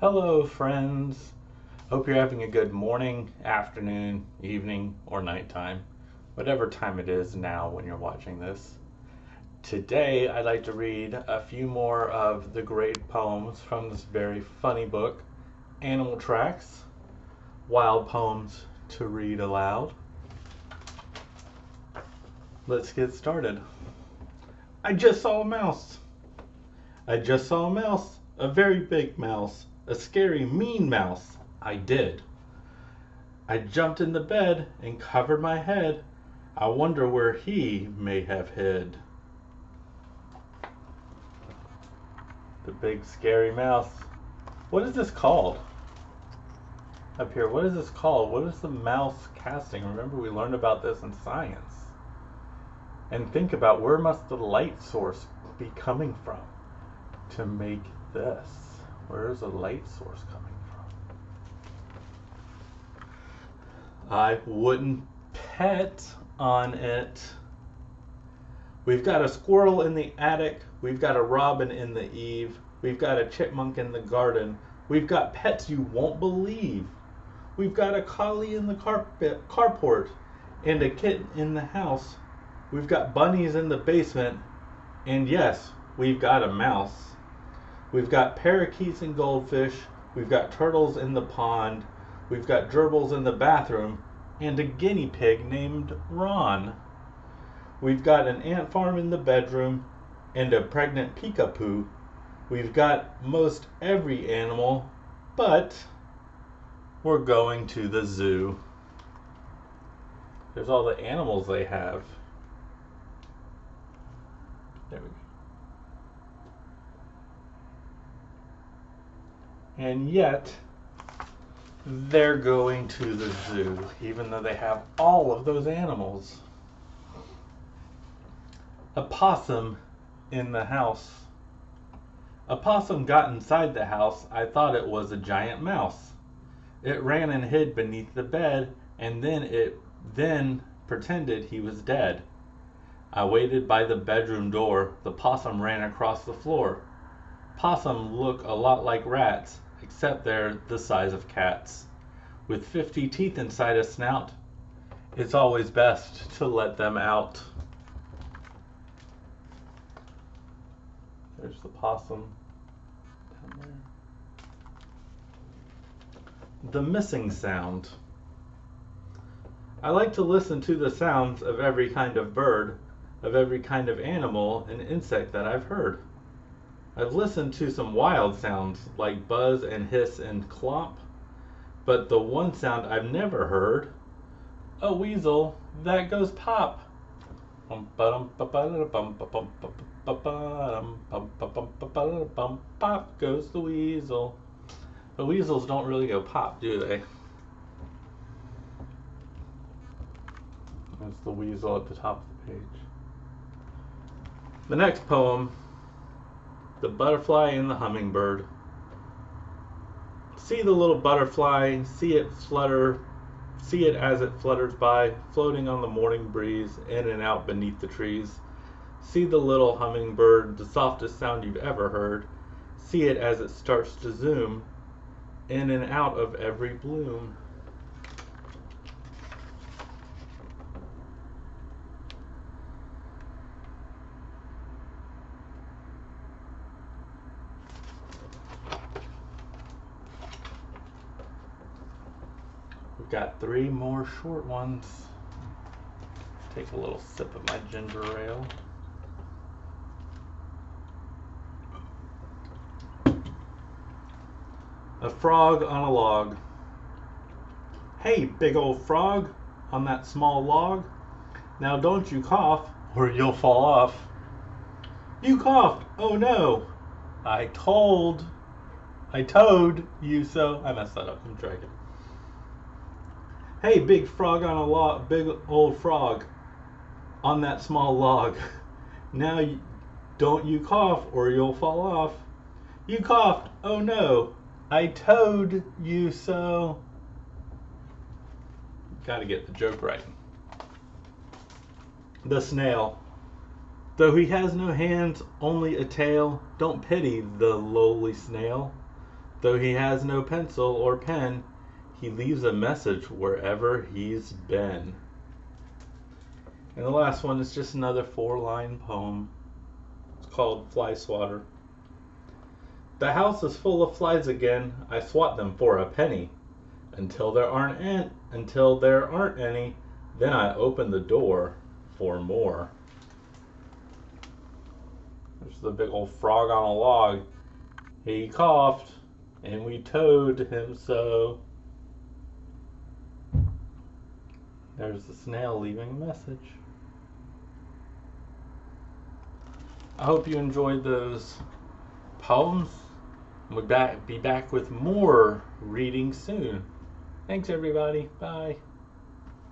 Hello, friends. Hope you're having a good morning, afternoon, evening, or nighttime, whatever time it is now when you're watching this. Today, I'd like to read a few more of the great poems from this very funny book, Animal Tracks, Wild Poems to Read Aloud. Let's get started. I just saw a mouse. I just saw a mouse, a very big mouse, a scary, mean mouse. I did. I jumped in the bed and covered my head. I wonder where he may have hid. The big, scary mouse. What is this called? Up here, what is this called? What is the mouse casting? Remember, we learned about this in science. And think about, where must the light source be coming from to make this? Where is the light source coming from? I wouldn't pet on it. We've got a squirrel in the attic. We've got a robin in the eave. We've got a chipmunk in the garden. We've got pets you won't believe. We've got a collie in the carport and a kitten in the house. We've got bunnies in the basement. And yes, we've got a mouse. We've got parakeets and goldfish. We've got turtles in the pond. We've got gerbils in the bathroom. And a guinea pig named Ron. We've got an ant farm in the bedroom. And a pregnant peekapoo. We've got most every animal. But we're going to the zoo. There's all the animals they have. There we go. And yet, they're going to the zoo, even though they have all of those animals. A possum in the house. A possum got inside the house. I thought it was a giant mouse. It ran and hid beneath the bed, and then pretended he was dead. I waited by the bedroom door. The possum ran across the floor. Possum look a lot like rats, except they're the size of cats. With 50 teeth inside a snout, it's always best to let them out. There's the possum down there. The missing sound. I like to listen to the sounds of every kind of bird, of every kind of animal and insect that I've heard. I've listened to some wild sounds like buzz and hiss and clomp, but the one sound I've never heard, a weasel that goes pop. Pop goes the weasel. The weasels don't really go pop, do they? There's the weasel at the top of the page. The next poem, The Butterfly and the Hummingbird. See the little butterfly, see it flutter, see it as it flutters by, floating on the morning breeze, in and out beneath the trees. See the little hummingbird, the softest sound you've ever heard. See it as it starts to zoom, in and out of every bloom. We've got 3 more short ones. Take a little sip of my ginger ale. A frog on a log. Hey, big old frog on that small log. Now don't you cough or you'll fall off. You coughed. Oh no. I told you so. I messed that up. I'm trying. Hey, big frog on a log, big old frog on that small log. Now don't you cough or you'll fall off. You coughed. Oh no. I told you so. Gotta get the joke right. The snail. Though he has no hands, only a tail, don't pity the lowly snail. Though he has no pencil or pen, he leaves a message wherever he's been. And the last one is just another 4-line poem. It's called Fly Swatter. The house is full of flies again. I swat them for a penny. Until there aren't any, then I open the door for more. There's the big old frog on a log. He coughed, and we told him so. There's the snail leaving a message. I hope you enjoyed those poems. We'll be back with more reading soon. Thanks, everybody. Bye.